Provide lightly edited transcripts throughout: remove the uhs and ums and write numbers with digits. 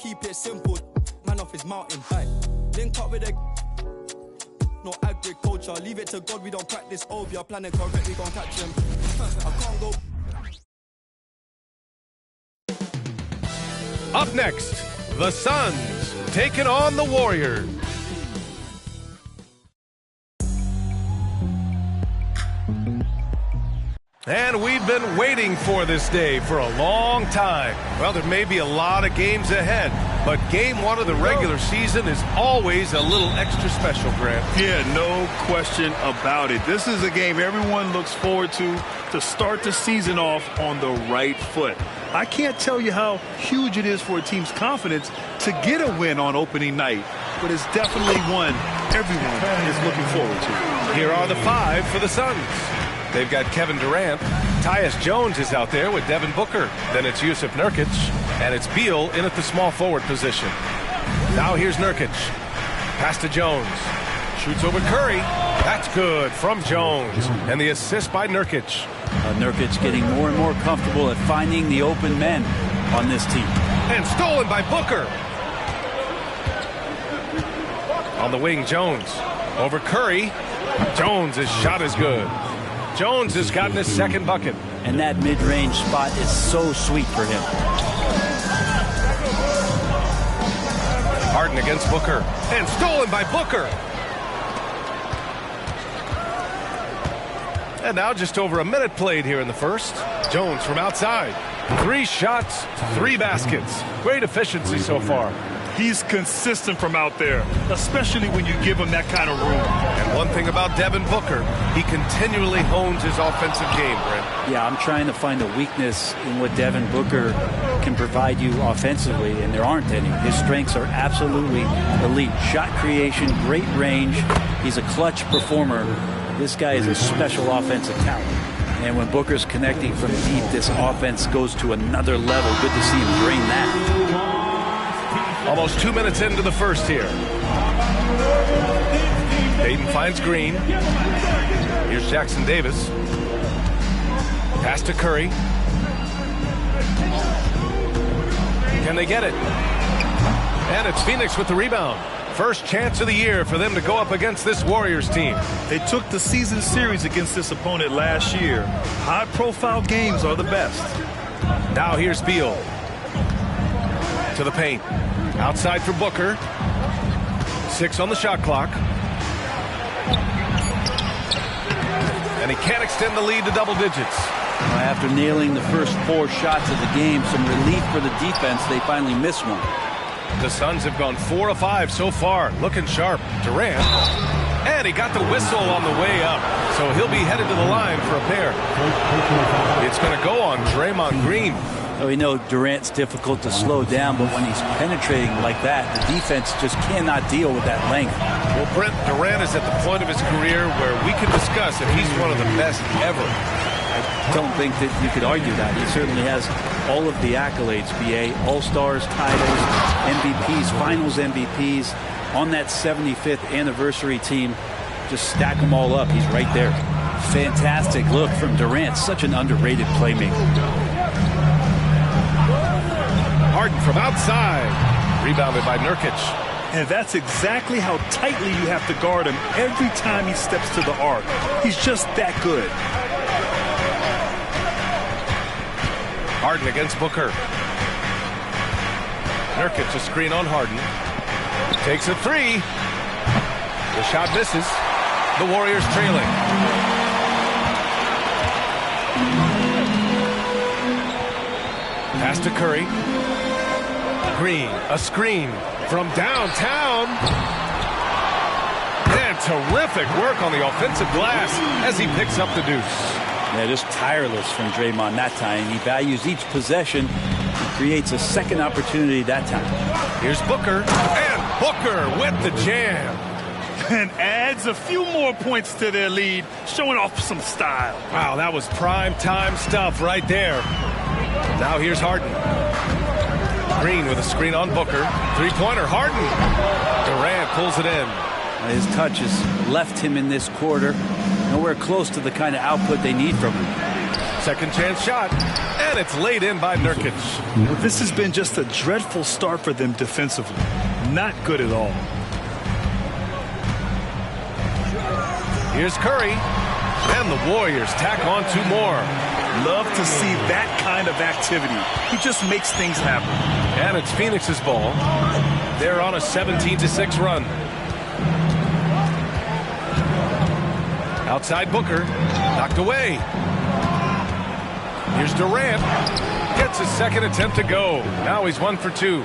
keep it simple. Man off his mountain. Aye. Link up with a no agriculture. Leave it to God, we don't practice over. You're planning correct, we gon' catch him. I can't go. Up next, the Suns taking on the Warriors. And we've been waiting for this day for a long time. Well, there may be a lot of games ahead, but game one of the regular season is always a little extra special, Grant. Yeah, no question about it. This is a game everyone looks forward to start the season off on the right foot. I can't tell you how huge it is for a team's confidence to get a win on opening night, but it's definitely one everyone is looking forward to. Here are the five for the Suns. They've got Kevin Durant. Tyus Jones is out there with Devin Booker. Then it's Jusuf Nurkic. And it's Beal in at the small forward position. Now here's Nurkic. Pass to Jones. Shoots over Curry. That's good from Jones. And the assist by Nurkic. Nurkic getting more and more comfortable at finding the open men on this team. And stolen by Booker. On the wing, Jones. Over Curry. Jones' shot is good. Jones has gotten his second bucket. And that mid-range spot is so sweet for him. Harden against Booker. And stolen by Booker. And now just over a minute played here in the first. Jones from outside. 3 shots, 3 baskets. Great efficiency so far. He's consistent from out there, especially when you give him that kind of room. And one thing about Devin Booker, he continually hones his offensive game, Brent. Yeah, I'm trying to find a weakness in what Devin Booker can provide you offensively, and there aren't any. His strengths are absolutely elite. Shot creation, great range. He's a clutch performer. This guy is a special offensive talent. And when Booker's connecting from deep, this offense goes to another level. Good to see him drain that. Almost 2 minutes into the first here. Payton finds Green. Here's Jackson Davis. Pass to Curry. Can they get it? And it's Phoenix with the rebound. First chance of the year for them to go up against this Warriors team. They took the season series against this opponent last year. High-profile games are the best. Now here's Beal. To the paint. Outside for Booker. 6 on the shot clock. And he can't extend the lead to double digits. After nailing the first 4 shots of the game, some relief for the defense. They finally missed one. The Suns have gone 4 of 5 so far. Looking sharp. Durant. And he got the whistle on the way up. So he'll be headed to the line for a pair. It's going to go on Draymond Green. We know Durant's difficult to slow down, but when he's penetrating like that, the defense just cannot deal with that length. Well, Brent, Durant is at the point of his career where we can discuss if he's one of the best ever. I don't think that you could argue that. He certainly has all of the accolades, BA, All-Stars, titles, MVPs, Finals MVPs. On that 75th anniversary team, just stack them all up. He's right there. Fantastic look from Durant, such an underrated playmaker. Harden from outside. Rebounded by Nurkic. And that's exactly how tightly you have to guard him every time he steps to the arc. He's just that good. Harden against Booker. Nurkic a screen on Harden. Takes a 3. The shot misses. The Warriors trailing. Pass to Curry. Green, a screen from downtown. And terrific work on the offensive glass as he picks up the deuce. Yeah, just tireless from Draymond that time. He values each possession and creates a second opportunity that time. Here's Booker, and Booker with the jam. And adds a few more points to their lead, showing off some style. Wow, that was prime time stuff right there. Now here's Harden. Green with a screen on Booker. 3-pointer, Harden. Durant pulls it in. His touch has left him in this quarter nowhere close to the kind of output they need from him. second chance shot, and it's laid in by Nurkic. This has been just a dreadful start for them defensively. Not good at all. Here's Curry, and the Warriors tack on 2 more. Love to see that kind of activity. He just makes things happen. And it's Phoenix's ball. They're on a 17-6 run. Outside Booker, knocked away. Here's Durant, gets his second attempt to go. Now he's 1 for 2.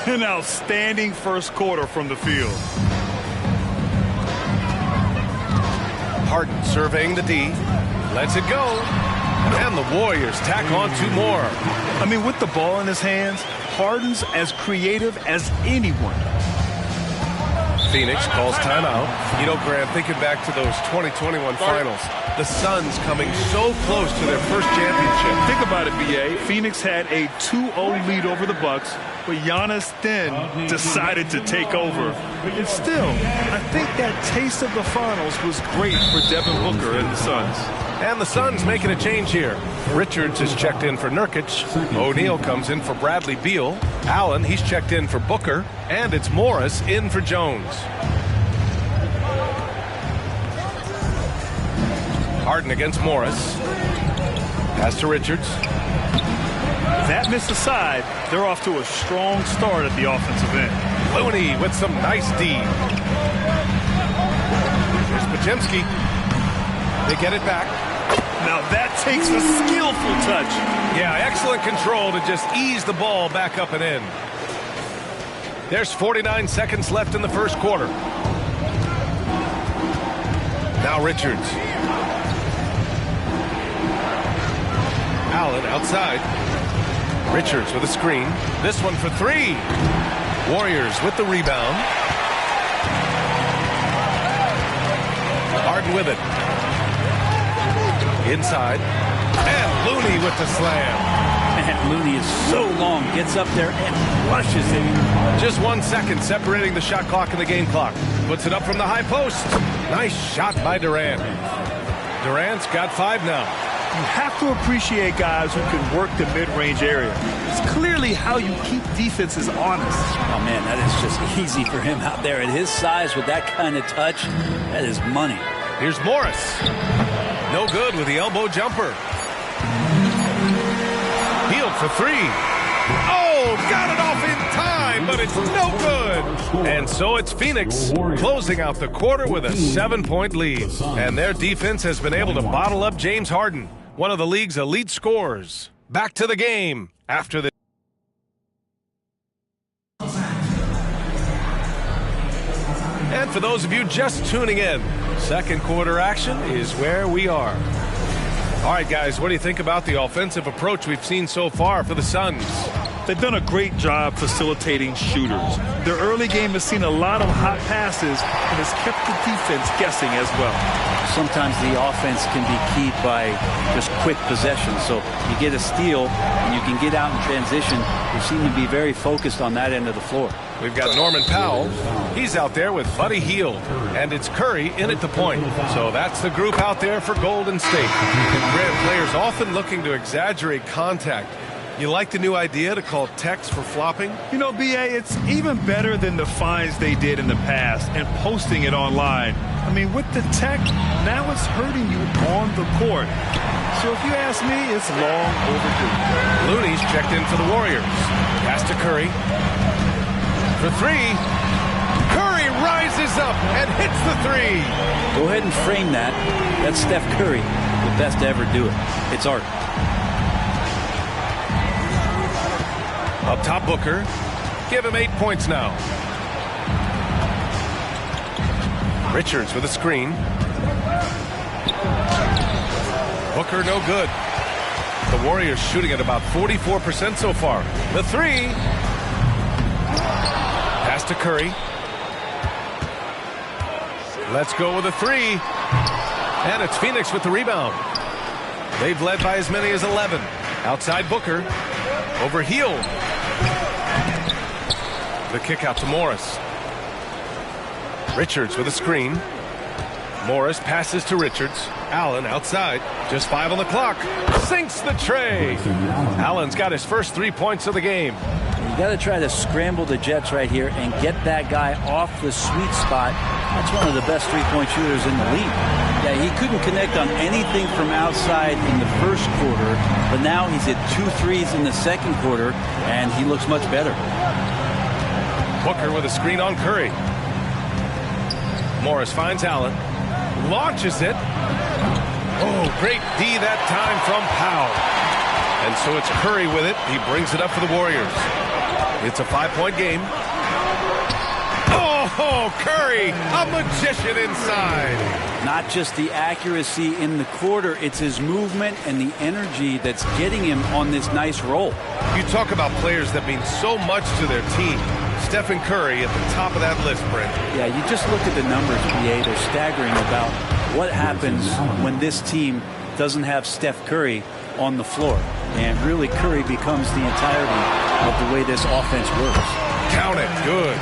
An outstanding first quarter from the field. Harden surveying the D, lets it go, and the Warriors tack on 2 more. I mean, with the ball in his hands, Harden's as creative as anyone. Phoenix calls timeout. You know, Grant, thinking back to those 2021 finals, the Suns coming so close to their first championship. Think about it, B.A. Phoenix had a 2-0 lead over the Bucks, but Giannis then decided to take over. And still, I think that taste of the finals was great for Devin Booker and the Suns. And the Suns making a change here. Richards is checked in for Nurkic. O'Neal comes in for Bradley Beal. Allen, he's checked in for Booker. And it's Morris in for Jones. Harden against Morris. Pass to Richards. That missed aside, they're off to a strong start at the offensive end. Looney with some nice D. Here's Podziemski. They get it back. Now that takes a skillful touch. Yeah, excellent control to just ease the ball back up and in. There's 49 seconds left in the first quarter. Now Richards. Allen outside. Richards with a screen. This one for 3. Warriors with the rebound. Harden with it. Inside. And Looney with the slam. Man, Looney is so long. Gets up there and flushes it. Just 1 second separating the shot clock and the game clock. Puts it up from the high post. Nice shot by Durant. Durant's got 5 now. You have to appreciate guys who can work the mid-range area. It's clearly how you keep defenses honest. Oh, man, that is just easy for him out there. At his size with that kind of touch, that is money. Here's Morris. No good with the elbow jumper. Healed for 3. Oh, got it off in time, but it's no good. And so it's Phoenix closing out the quarter with a 7-point lead. And their defense has been able to bottle up James Harden, one of the league's elite scorers. Back to the game after the. And for those of you just tuning in, second quarter action is where we are. All right, guys, what do you think about the offensive approach we've seen so far for the Suns? They've done a great job facilitating shooters. Their early game has seen a lot of hot passes and has kept the defense guessing as well. Sometimes the offense can be keyed by just quick possession. So you get a steal and you can get out in transition. They seem to be very focused on that end of the floor. We've got Norman Powell. He's out there with Buddy Hield. And it's Curry in at the point. So that's the group out there for Golden State. And Grant, players often looking to exaggerate contact. You like the new idea to call techs for flopping? You know, B.A., it's even better than the fines they did in the past and posting it online. I mean, with the tech, now it's hurting you on the court. So if you ask me, it's long overdue. Looney's checked in for the Warriors. Pass to Curry. For 3. Curry rises up and hits the 3. Go ahead and frame that. That's Steph Curry, the best to ever do it. It's art. Up top, Booker. Give him 8 points now. Richards with a screen. Booker no good. The Warriors shooting at about 44% so far. The 3. Pass to Curry. Let's go with a 3. And it's Phoenix with the rebound. They've led by as many as 11. Outside Booker. Over Hield. The kick out to Morris. Richards with a screen. Morris passes to Richards. Allen outside. Just 5 on the clock. Sinks the tray. Allen's got his first 3 points of the game. You got to try to scramble the Jets right here and get that guy off the sweet spot. That's one of the best three-point shooters in the league. Yeah, he couldn't connect on anything from outside in the first quarter, but now he's hit 2 threes in the second quarter, and he looks much better. Booker with a screen on Curry. Morris finds Allen. Launches it. Oh, great D that time from Powell. And so it's Curry with it. He brings it up for the Warriors. It's a 5-point game. Oh, Curry, a magician inside. Not just the accuracy in the quarter, it's his movement and the energy that's getting him on this nice roll. You talk about players that mean so much to their team. Stephen Curry at the top of that list, Brent. Yeah, you just look at the numbers, PA. They're staggering about what happens when this team doesn't have Steph Curry on the floor. And really, Curry becomes the entirety of the way this offense works. Count it. Good.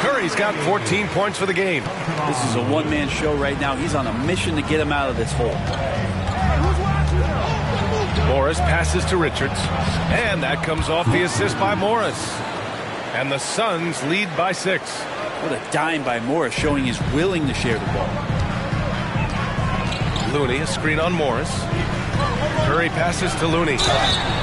Curry's got 14 points for the game. This is a one-man show right now. He's on a mission to get him out of this hole. Morris passes to Richards. And that comes off the assist by Morris. And the Suns lead by 6. What a dime by Morris, showing he's willing to share the ball. Looney, a screen on Morris. Curry passes to Looney.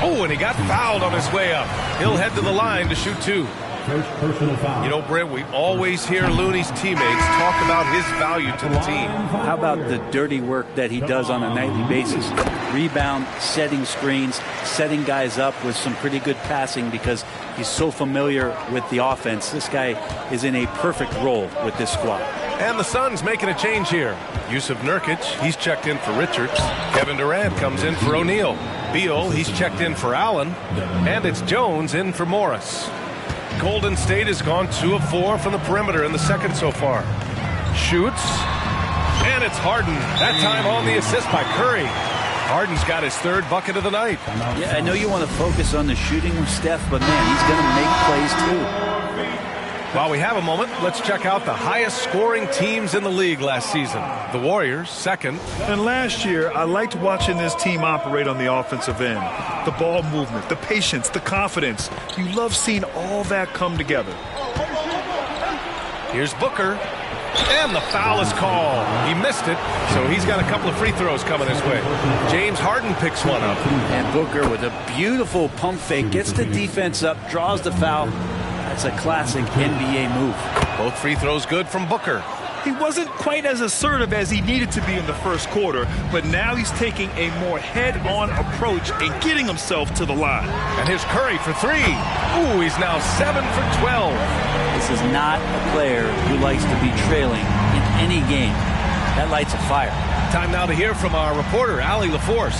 Oh, and he got fouled on his way up. He'll head to the line to shoot 2. First personal foul. You know, Brent, we always hear Looney's teammates talk about his value to the team. How about the dirty work that he does on a nightly basis? Rebound, setting screens, setting guys up with some pretty good passing because he's so familiar with the offense. This guy is in a perfect role with this squad. And the Suns making a change here. Yusuf Nurkic, he's checked in for Richards. Kevin Durant comes in for O'Neal. Beal, he's checked in for Allen. And it's Jones in for Morris. Golden State has gone 2 of 4 from the perimeter in the second so far. Shoots. And it's Harden. That time on the assist by Curry. Harden's got his 3rd bucket of the night. Yeah, I know you want to focus on the shooting with Steph, but man, he's going to make plays too. While we have a moment, let's check out the highest scoring teams in the league last season. The Warriors, 2nd. And last year, I liked watching this team operate on the offensive end. The ball movement, the patience, the confidence. You love seeing all that come together. Here's Booker. And the foul is called. He missed it, so he's got a couple of free throws coming his way. James Harden picks one up. And Booker with a beautiful pump fake, gets the defense up, draws the foul. That's a classic NBA move. Both free throws good from Booker. He wasn't quite as assertive as he needed to be in the first quarter, but now he's taking a more head-on approach and getting himself to the line. And here's Curry for 3. Ooh, he's now 7 for 12. This is not a player who likes to be trailing in any game. That lights a fire. Time now to hear from our reporter, Allie LaForce.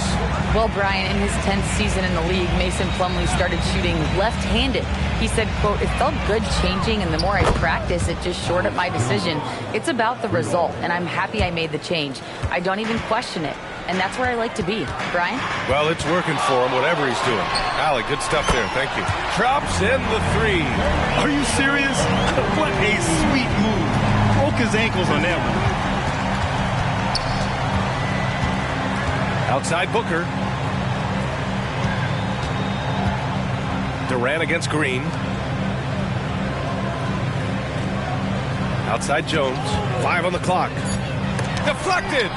Well, Brian, in his 10th season in the league, Mason Plumlee started shooting left-handed. He said, quote, "It felt good changing, and the more I practice, it just shored up my decision. It's about the result, and I'm happy I made the change. I don't even question it, and that's where I like to be." Brian? Well, it's working for him, whatever he's doing. Allie, good stuff there. Thank you. Drops in the 3. Are you serious? What a sweet move. Broke his ankles on that one. Outside Booker. Durant against Green. Outside Jones. 5 on the clock. Deflected.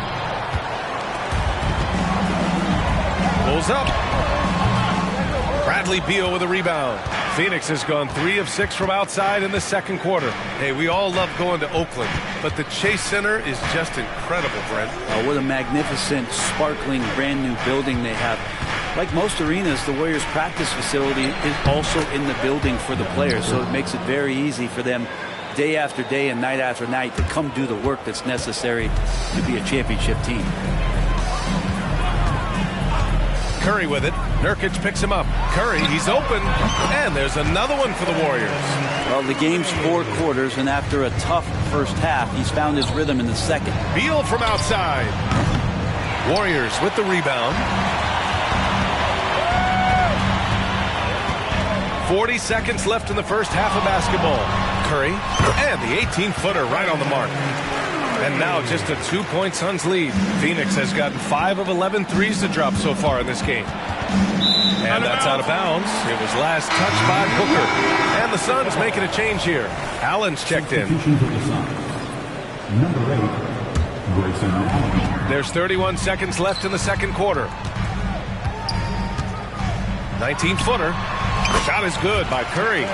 Pulls up. Bradley Beal with a rebound. Phoenix has gone 3 of 6 from outside in the second quarter. Hey, we all love going to Oakland, but the Chase Center is just incredible, Brent. Oh, what a magnificent, sparkling, brand new building they have. Like most arenas, the Warriors practice facility is also in the building for the players, so it makes it very easy for them day after day and night after night to come do the work that's necessary to be a championship team. Curry with it. Nurkic picks him up. Curry, he's open. And there's another one for the Warriors. Well, the game's 4 quarters, and after a tough first half, he's found his rhythm in the second. Beal from outside. Warriors with the rebound. 40 seconds left in the first half of basketball. Curry, and the 18-footer right on the mark. And now just a 2-point Suns lead. Phoenix has gotten 5 of 11 threes to drop so far in this game. And that's out of bounds. It was last touched by Booker. And the Suns making a change here. Allen's checked in. Number 8, Grayson Allen. There's 31 seconds left in the second quarter. 19-footer. Shot is good by Curry.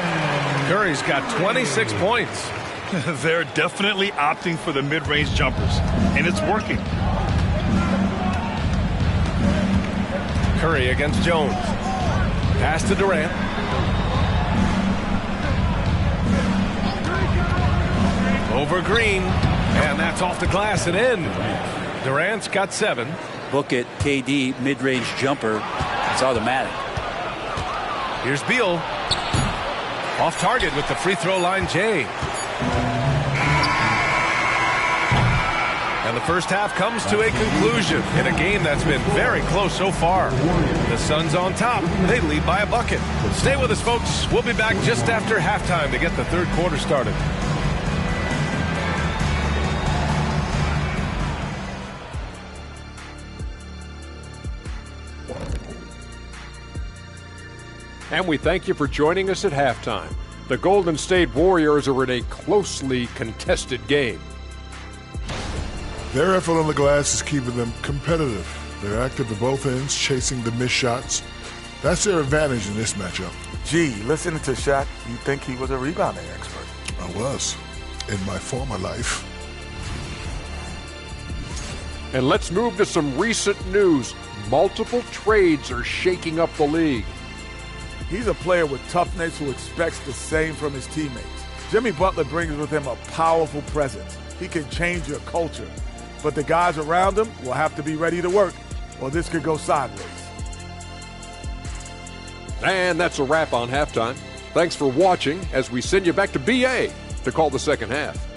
Curry's got 26 points. They're definitely opting for the mid-range jumpers, and it's working. Curry against Jones. Pass to Durant. Over Green. And that's off the glass and in. Durant's got 7. Book it, KD, mid-range jumper. It's automatic. Here's Beal. Off target with the free throw line, Jay. And the first half comes to a conclusion in a game that's been very close so far. The Suns on top. They lead by a bucket. Stay with us, folks. We'll be back just after halftime to get the third quarter started. And we thank you for joining us at halftime. The Golden State Warriors are in a closely contested game. Their effort on the glass is keeping them competitive. They're active at both ends, chasing the missed shots. That's their advantage in this matchup. Gee, listening to Shaq, you think he was a rebounding expert? I was, in my former life. And let's move to some recent news. Multiple trades are shaking up the league. He's a player with toughness who expects the same from his teammates. Jimmy Butler brings with him a powerful presence. He can change your culture. But the guys around him will have to be ready to work, or this could go sideways. And that's a wrap on halftime. Thanks for watching as we send you back to BA to call the second half.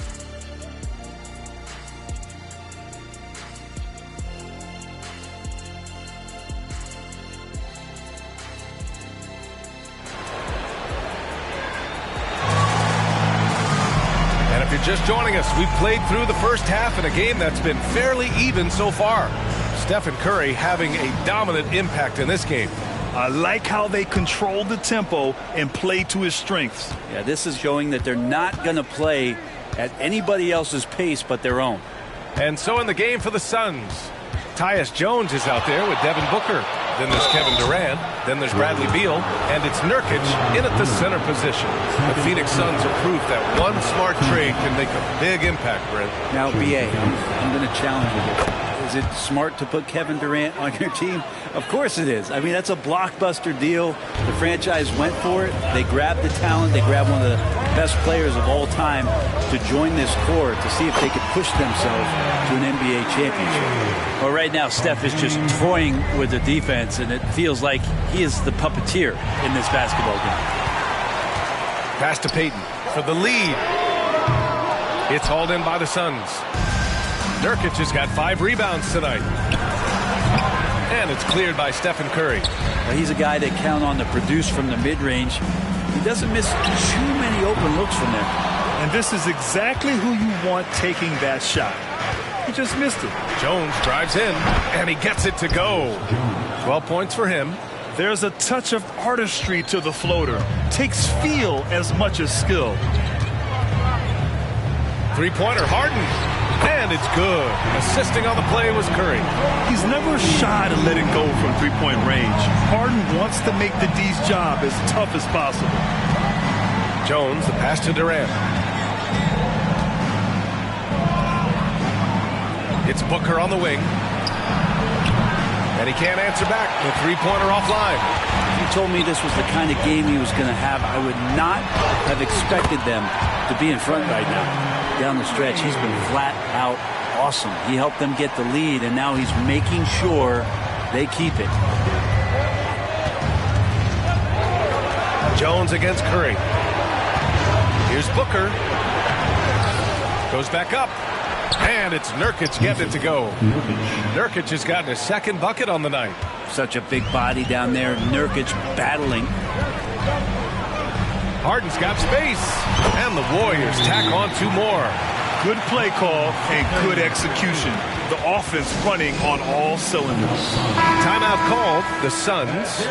Just joining us, we've played through the first half in a game that's been fairly even so far. Stephen Curry having a dominant impact in this game. I like how they control the tempo and play to his strengths. Yeah, this is showing that they're not going to play at anybody else's pace but their own. And so in the game for the Suns, Tyus Jones is out there with Devin Booker. Then there's Kevin Durant. Then there's Bradley Beal. And it's Nurkic in at the center position. The Phoenix Suns are proof that one smart trade can make a big impact, Brent. Now, BA, I'm going to challenge you here. Is it smart to put Kevin Durant on your team? Of course it is. I mean, that's a blockbuster deal. The franchise went for it. They grabbed the talent. They grabbed one of the best players of all time to join this core to see if they could push themselves to an NBA championship. Well, right now, Steph is just toying with the defense, and it feels like he is the puppeteer in this basketball game. Pass to Payton for the lead. It's hauled in by the Suns. Nurkic has got 5 rebounds tonight. And it's cleared by Stephen Curry. Well, he's a guy that count on to produce from the mid-range. He doesn't miss too many open looks from there. And this is exactly who you want taking that shot. He just missed it. Jones drives in, and he gets it to go. 12 points for him. There's a touch of artistry to the floater. Takes feel as much as skill. Three-pointer, Harden. And it's good. Assisting on the play was Curry. He's never shy to let it go from three-point range. Harden wants to make the D's job as tough as possible. Jones, the pass to Durant. It's Booker on the wing. And he can't answer back. The three-pointer offline. If you told me this was the kind of game he was going to have, I would not have expected them to be in front right now. Down the stretch, he's been flat out awesome. He helped them get the lead, and now he's making sure they keep it. Jones against Curry. Here's Booker. Goes back up. And it's Nurkic getting it to go. Nurkic has gotten his second bucket on the night. Such a big body down there. Nurkic battling. Harden's got space. And the Warriors tack on 2 more. Good play call and good execution. The offense running on all cylinders. Timeout called. The Suns.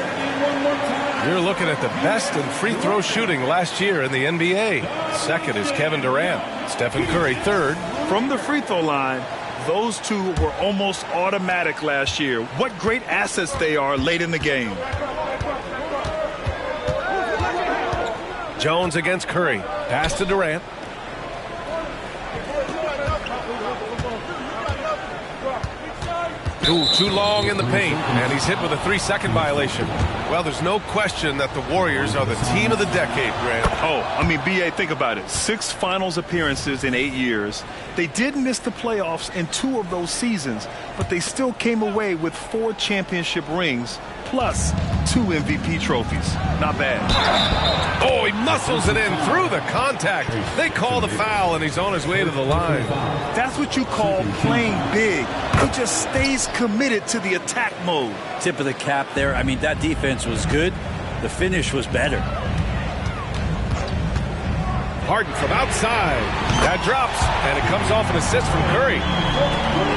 You're looking at the best in free throw shooting last year in the NBA. Second is Kevin Durant. Stephen Curry third. From the free throw line, those two were almost automatic last year. What great assets they are late in the game. Jones against Curry. Pass to Durant. Too long in the paint, and he's hit with a 3-second violation. Well, there's no question that the Warriors are the team of the decade, Grant. Oh, I mean, B.A., think about it. 6 finals appearances in 8 years. They did miss the playoffs in 2 of those seasons, but they still came away with 4 championship rings, plus 2 MVP trophies. Not bad. Oh, he muscles it in through the contact. They call the foul, and he's on his way to the line. That's what you call playing big. He just stays committed to the attack mode. Tip of the cap there. I mean, that defense was good. The finish was better. Harden from outside. That drops, and it comes off an assist from Curry.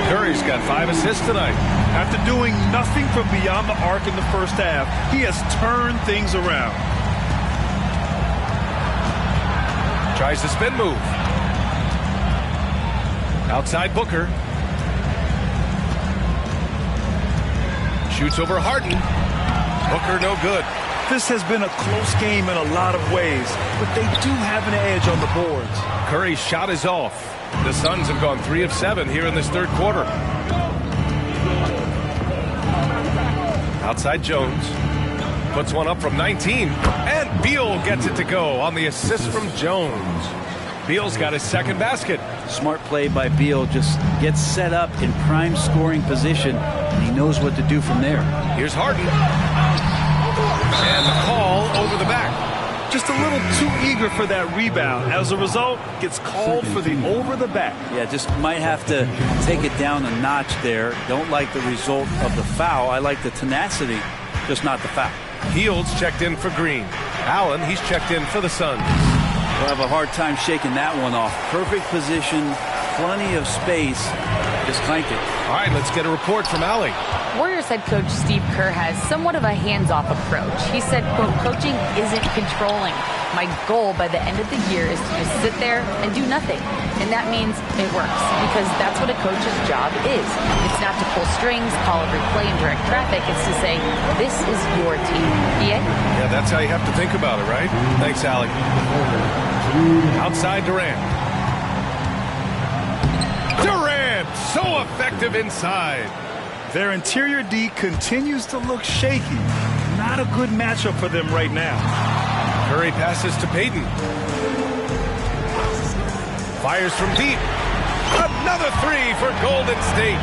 Curry's got 5 assists tonight. After doing nothing from beyond the arc in the first half, he has turned things around. Tries the spin move. Outside Booker. Shoots over Harden. Booker no good. This has been a close game in a lot of ways, but they do have an edge on the boards. Curry's shot is off. The Suns have gone 3 of 7 here in this third quarter. Outside Jones. Puts one up from 19. And Beal gets it to go on the assist from Jones. Beal's got his second basket. Smart play by Beal. Just gets set up in prime scoring position, and he knows what to do from there. Here's Harden. And the call over the back. Just a little too eager for that rebound. As a result, gets called for the over the back. Yeah, just might have to take it down a notch there. Don't like the result of the foul. I like the tenacity, just not the foul. Fields checked in for Green. Allen, he's checked in for the Suns. We'll have a hard time shaking that one off. Perfect position, plenty of space. Just clanked it. All right, let's get a report from Allie. Warriors head coach Steve Kerr has somewhat of a hands-off approach. He said, quote, coaching isn't controlling. My goal by the end of the year is to just sit there and do nothing. And that means it works, because that's what a coach's job is. It's not to pull strings, call every play, and direct traffic. It's to say, this is your team. Yeah? Yeah, that's how you have to think about it, right? Thanks, Allie. Outside Durant. Durant, so effective inside. Their interior D continues to look shaky. Not a good matchup for them right now. Curry passes to Payton. Fires from deep. Another 3 for Golden State.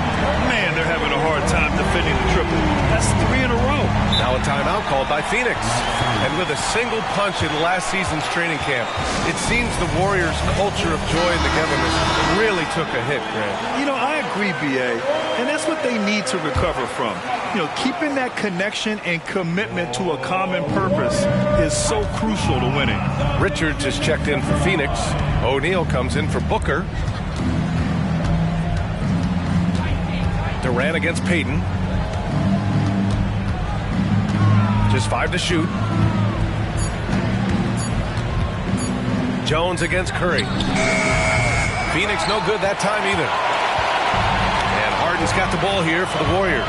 Man, they're having a hard time defending the triple. That's 3 in a row. Now a timeout called by Phoenix. And with a single punch in last season's training camp, it seems the Warriors' culture of joy and togetherness really took a hit, Grant. You know, I agree, B.A., and that's what they need to recover from. You know, keeping that connection and commitment to a common purpose is so crucial to winning. Richards is checked in for Phoenix. O'Neal comes in for Booker. Durant against Payton. Just 5 to shoot. Jones against Curry. Phoenix no good that time either. And Harden's got the ball here for the Warriors.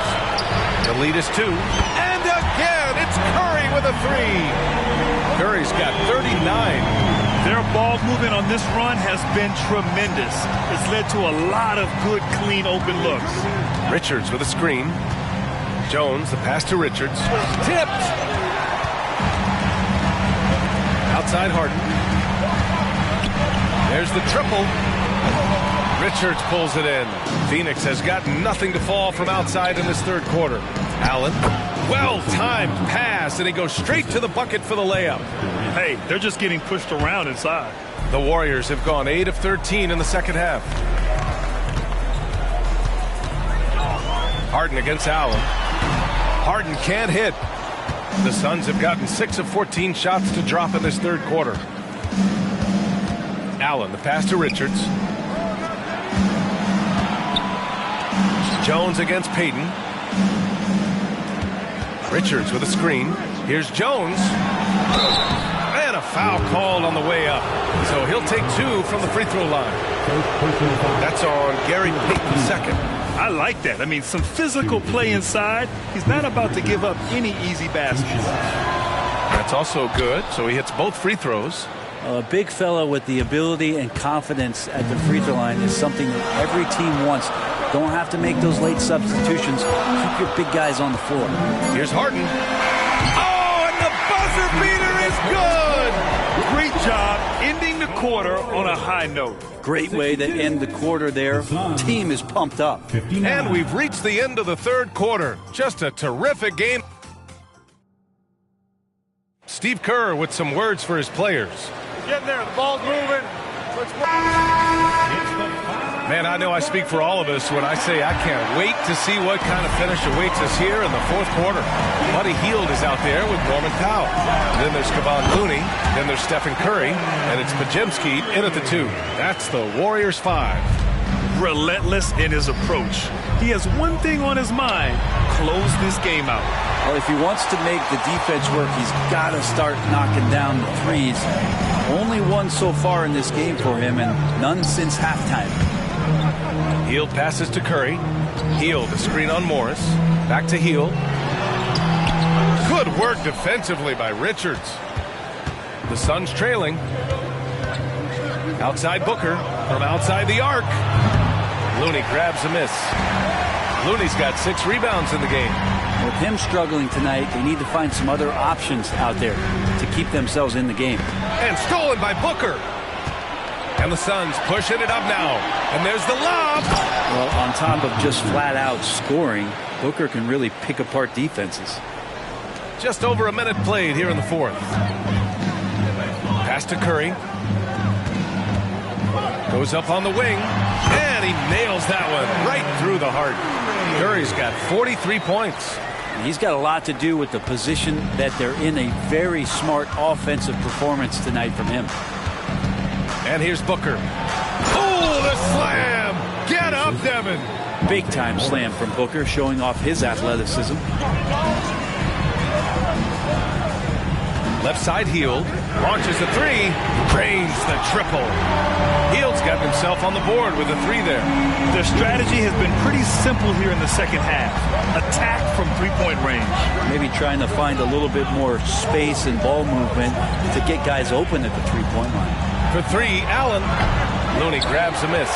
The lead is 2. And again, it's Curry with a 3. Curry's got 39. Their ball movement on this run has been tremendous. It's led to a lot of good, clean, open looks. Richards with a screen. Jones, the pass to Richards. Tipped! Outside Harden. There's the triple. Richards pulls it in. Phoenix has got nothing to fall from outside in this third quarter. Allen, well-timed pass, and he goes straight to the bucket for the layup. Hey, they're just getting pushed around inside. The Warriors have gone 8 of 13 in the second half. Harden against Allen. Harden can't hit. The Suns have gotten 6 of 14 shots to drop in this third quarter. Allen, the pass to Richards. Jones against Payton. Richards with a screen. Here's Jones. And a foul called on the way up. So he'll take 2 from the free throw line. That's on Gary Payton second. I like that. I mean, some physical play inside. He's not about to give up any easy baskets. That's also good. So he hits both free throws. A big fella with the ability and confidence at the free throw line is something that every team wants. Don't have to make those late substitutions. Keep your big guys on the floor. Here's Harden. Oh, and the buzzer beater is good! Great job ending the quarter on a high note. Great way to end the quarter there. Team is pumped up. And we've reached the end of the third quarter. Just a terrific game. Steve Kerr with some words for his players. Getting there. The ball's moving. Man, I know I speak for all of us when I say I can't wait to see what kind of finish awaits us here in the fourth quarter. Buddy Hield is out there with Norman Powell. Then there's Kevon Looney. Then there's Stephen Curry. And it's Podziemski in at the 2. That's the Warriors 5. Relentless in his approach. He has one thing on his mind: close this game out. Well, if he wants to make the defense work, he's got to start knocking down the threes. Only one so far in this game for him, and none since halftime. Hield passes to Curry. Hield, a screen on Morris. Back to Hield. Good work defensively by Richards. The Suns trailing. Outside Booker from outside the arc. Looney grabs a miss. Looney's got 6 rebounds in the game. With him struggling tonight, they need to find some other options out there to keep themselves in the game. And stolen by Booker. And the Suns pushing it up now. And there's the lob. Well, on top of just flat out scoring, Booker can really pick apart defenses. Just over a minute played here in the fourth. Pass to Curry. Goes up on the wing. And he nails that one right through the heart. Curry's got 43 points. He's got a lot to do with the position that they're in. A very smart offensive performance tonight from him. And here's Booker. Oh, the slam! Get up, Devin! Big time slam from Booker, showing off his athleticism. Left side Hield. Launches a 3. Drains the triple. Hield's got himself on the board with a 3 there. Their strategy has been pretty simple here in the second half. Attack from three-point range. Maybe trying to find a little bit more space and ball movement to get guys open at the three-point line. For 3, Allen. Looney grabs a miss.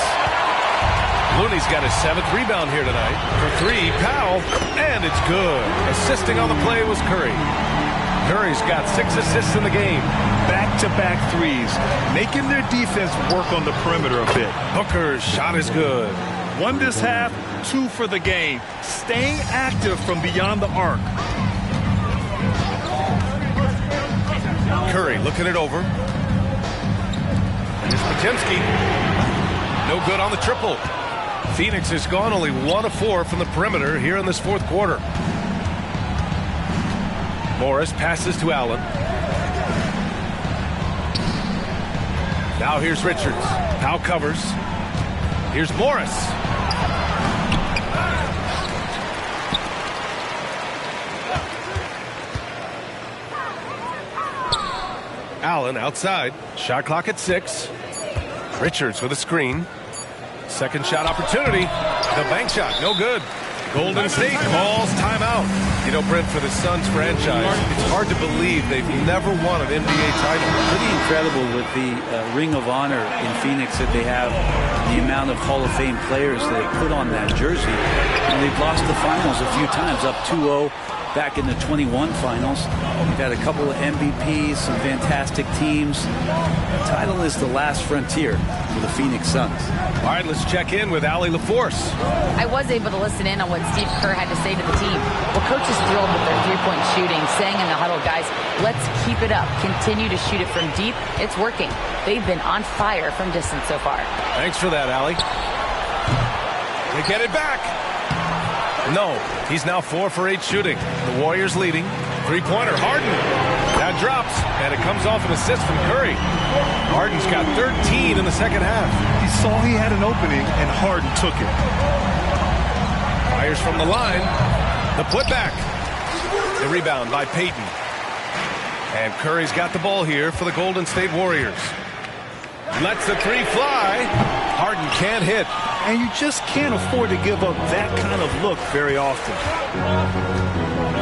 Looney's got his 7th rebound here tonight. For 3, Powell. And it's good. Assisting on the play was Curry. Curry's got 6 assists in the game. Back-to-back threes, making their defense work on the perimeter a bit. Booker's shot is good. 1 this half, 2 for the game. Staying active from beyond the arc. Curry looking it over. Here's Podziemski. No good on the triple. Phoenix has gone only 1 of 4 from the perimeter here in this fourth quarter. Morris passes to Allen. Now here's Richards. Powell covers. Here's Morris. Allen outside. Shot clock at 6. Richards with a screen. Second shot opportunity. The bank shot, no good. Golden State calls timeout. You know, Brent, for the Suns franchise, it's hard to believe they've never won an NBA title. Pretty incredible with the Ring of Honor in Phoenix that they have, the amount of Hall of Fame players they put on that jersey. And they've lost the finals a few times, up 2-0 back in the 21 finals. We've had a couple of MVPs, some fantastic teams. The title is the last frontier for the Phoenix Suns. All right, let's check in with Allie LaForce. I was able to listen in on what Steve Kerr had to say to the team. Well, coach is thrilled with their three-point shooting, saying in the huddle, guys, let's keep it up. Continue to shoot it from deep. It's working. They've been on fire from distance so far. Thanks for that, Allie. They get it back. No, he's now 4 for 8 shooting. The Warriors leading. Three-pointer, Harden. That drops, and it comes off an assist from Curry. Harden's got 13 in the second half. He saw he had an opening, and Harden took it. Fires from the line. The putback. The rebound by Payton. And Curry's got the ball here for the Golden State Warriors. Lets the three fly. Harden can't hit. And you just can't afford to give up that kind of look very often.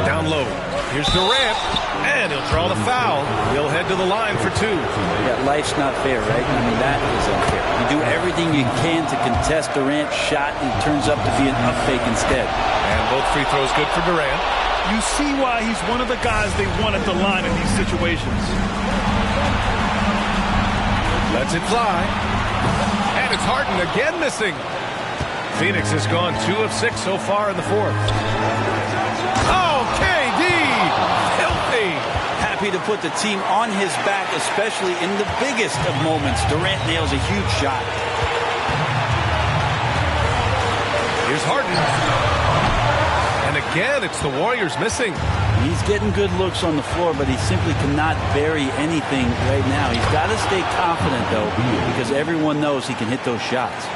Down low. Here's Durant. And he'll draw the foul. He'll head to the line for two. Yeah, life's not fair, right? I mean, that is unfair. You do everything you can to contest Durant's shot, and it turns up to be an up fake instead. And both free throws good for Durant. You see why he's one of the guys they want at the line in these situations. Lets it fly. And it's Harden again missing. Phoenix has gone 2 of 6 so far in the fourth. Oh, KD! Filthy! Happy to put the team on his back, especially in the biggest of moments. Durant nails a huge shot. Here's Harden. And again, it's the Warriors missing. He's getting good looks on the floor, but he simply cannot bury anything right now. He's got to stay confident, though, because everyone knows he can hit those shots.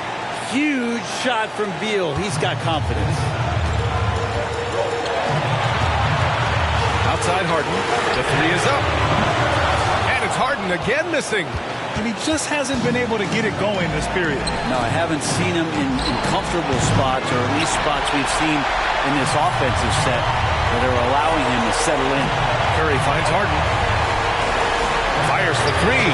Huge shot from Beal. He's got confidence. Outside Harden. The three is up. And it's Harden again missing. And he just hasn't been able to get it going this period. No, I haven't seen him in comfortable spots, or at least spots we've seen in this offensive set that are allowing him to settle in. Curry finds Harden. Fires for three.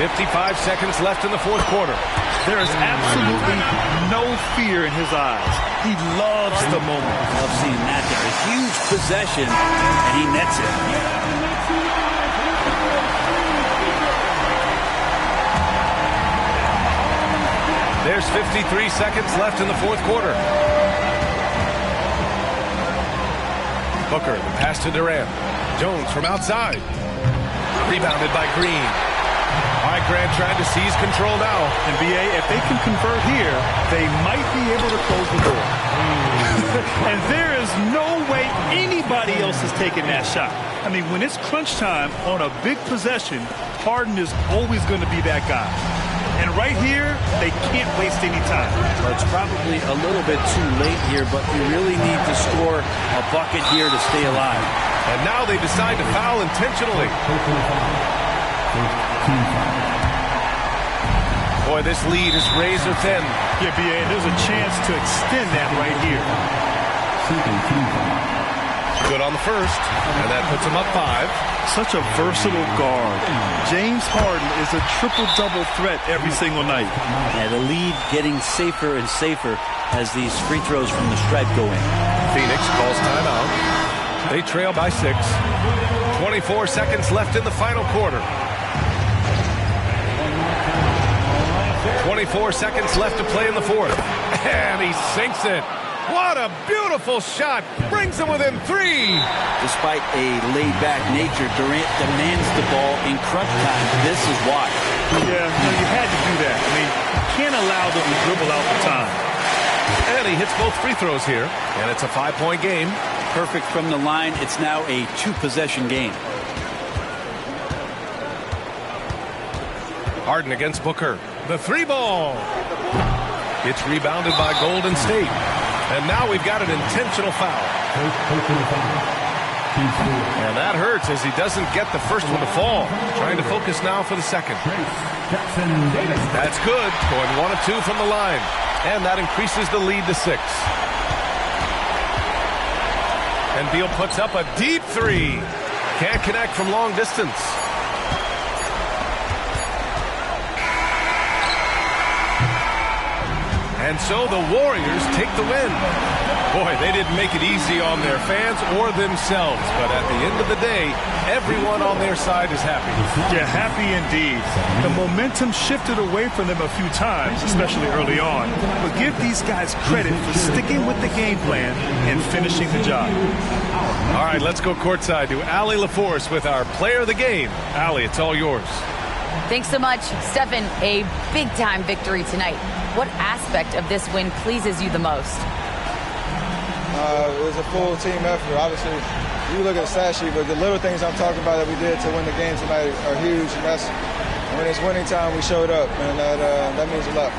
55 seconds left in the fourth quarter. There is absolutely no fear in his eyes. He loves the moment. Love seeing that there. A huge possession, and he nets it. There's 53 seconds left in the fourth quarter. Booker, the pass to Durant. Jones from outside. Rebounded by Green. All right, Grant trying to seize control now. And BA, if they can convert here, they might be able to close the door. And there is no way anybody else is taking that shot. I mean, when it's crunch time on a big possession, Harden is always going to be that guy. And right here, they can't waste any time. Well, it's probably a little bit too late here, but you really need to score a bucket here to stay alive. And now they decide to foul intentionally. Boy, this lead is razor thin. Yeah, BA, there's a chance to extend that right here. Good on the first, and that puts him up 5. Such a versatile guard. James Harden is a triple-double threat every single night. Yeah, the lead getting safer and safer as these free throws from the stripe go in. Phoenix calls timeout. They trail by 6. 24 seconds left in the final quarter. 24 seconds left to play in the fourth. And he sinks it. What a beautiful shot. Brings him within 3. Despite a laid-back nature, Durant demands the ball in crunch time. This is why. Yeah, you had to do that. I mean, you can't allow them to dribble out the time. And he hits both free throws here. And it's a 5-point game. Perfect from the line. It's now a 2-possession game. Harden against Booker. The 3 ball. It's rebounded by Golden State. And now we've got an intentional foul. And that hurts as he doesn't get the first one to fall. Trying to focus now for the second. That's good. Going 1 of 2 from the line. And that increases the lead to 6. And Beal puts up a deep 3. Can't connect from long distance. And so the Warriors take the win. Boy, they didn't make it easy on their fans or themselves. But at the end of the day, everyone on their side is happy. Yeah, happy indeed. The momentum shifted away from them a few times, especially early on. But give these guys credit for sticking with the game plan and finishing the job. All right, let's go courtside to Allie LaForce with our player of the game. Allie, it's all yours. Thanks so much, Stephen. A big-time victory tonight. What aspect of this win pleases you the most? It was a full team effort. Obviously, you look at the stat sheet, but the little things I'm talking about that we did to win the game tonight are huge. And that's when it's winning time, we showed up, and that means a lot.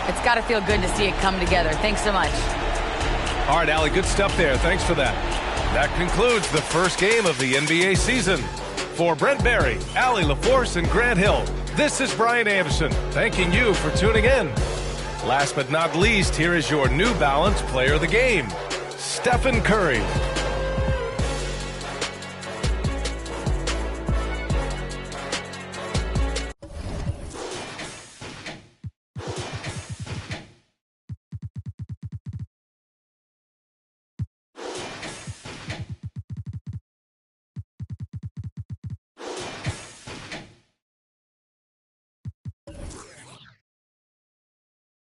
It's got to feel good to see it come together. Thanks so much. All right, Allie, good stuff there. Thanks for that. That concludes the first game of the NBA season. For Brent Barry, Allie LaForce, and Grant Hill, this is Brian Anderson, thanking you for tuning in. Last but not least, here is your New Balance player of the game, Stephen Curry.